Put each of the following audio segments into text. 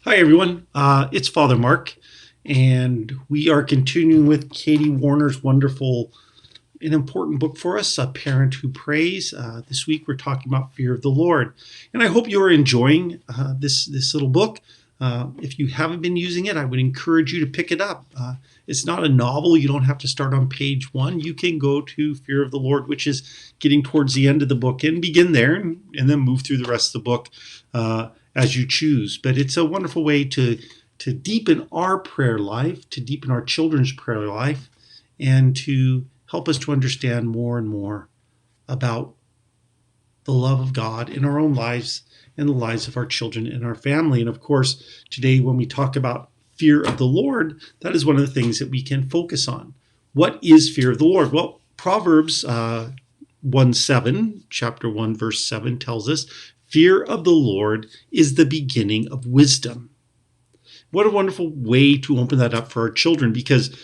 Hi, everyone. It's Father Mark, and we are continuing with Katie Warner's wonderful and important book for us, A Parent Who Prays. This week, we're talking about fear of the Lord, and I hope you are enjoying this little book. If you haven't been using it, I would encourage you to pick it up. It's not a novel. You don't have to start on page 1. You can go to Fear of the Lord, which is getting towards the end of the book, and begin there and then move through the rest of the book as you choose. But it's a wonderful way to deepen our prayer life, to deepen our children's prayer life, and to help us to understand more and more about the love of God in our own lives and the lives of our children and our family. And of course, today when we talk about fear of the Lord, that is one of the things that we can focus on. What is fear of the Lord? Well, Proverbs 1:7, chapter 1, verse 7 tells us, fear of the Lord is the beginning of wisdom. What a wonderful way to open that up for our children, because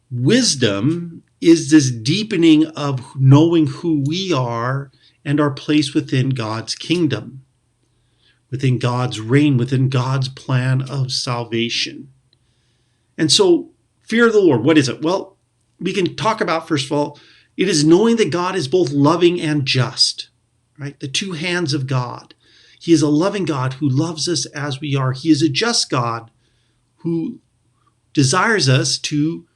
wisdom is this deepening of knowing who we are and our place within God's kingdom, within God's reign, within God's plan of salvation. And so, fear of the Lord, what is it? Well, we can talk about, first of all, it is knowing that God is both loving and just, right? The two hands of God. He is a loving God who loves us as we are. He is a just God who desires us to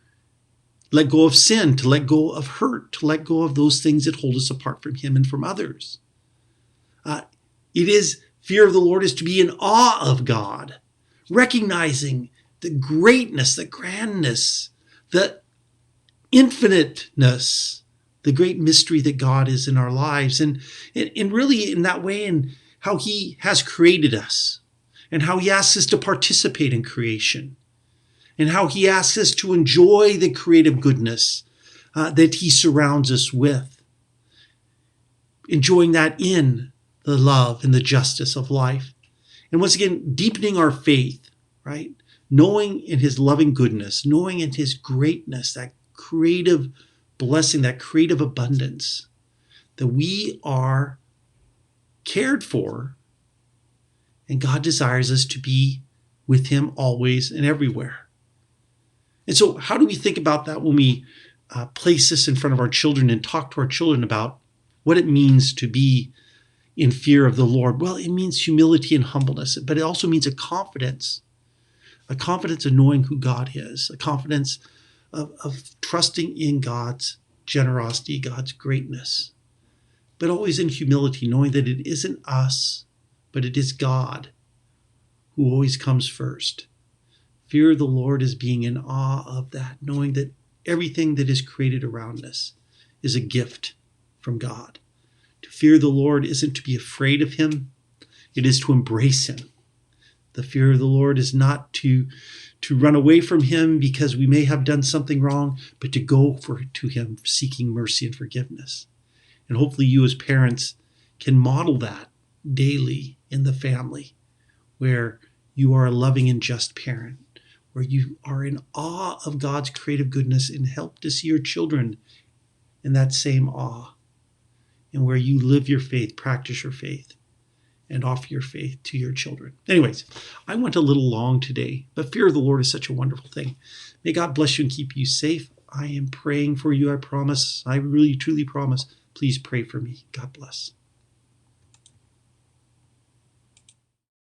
let go of sin, to let go of hurt, to let go of those things that hold us apart from Him and from others. Fear of the Lord is to be in awe of God, recognizing the greatness, the grandness, the infiniteness, the great mystery that God is in our lives. And really in that way, in how He has created us and how He asks us to participate in creation, and how He asks us to enjoy the creative goodness that He surrounds us with, enjoying that in the love and the justice of life. And once again, deepening our faith, right? Knowing in His loving goodness, knowing in His greatness, that creative blessing, that creative abundance, that we are cared for, and God desires us to be with Him always and everywhere. And so how do we think about that when we place this in front of our children and talk to our children about what it means to be in fear of the Lord? Well, it means humility and humbleness, but it also means a confidence of knowing who God is, a confidence of trusting in God's generosity, God's greatness, but always in humility, knowing that it isn't us, but it is God who always comes first. Fear of the Lord is being in awe of that, knowing that everything that is created around us is a gift from God. To fear the Lord isn't to be afraid of Him, it is to embrace Him. The fear of the Lord is not to run away from Him because we may have done something wrong, but to go to Him seeking mercy and forgiveness. And hopefully you as parents can model that daily in the family, where you are a loving and just parent, where you are in awe of God's creative goodness and help to see your children in that same awe, and where you live your faith, practice your faith, and offer your faith to your children. Anyways, I went a little long today, but fear of the Lord is such a wonderful thing. May God bless you and keep you safe. I am praying for you, I promise. I really, truly promise. Please pray for me. God bless.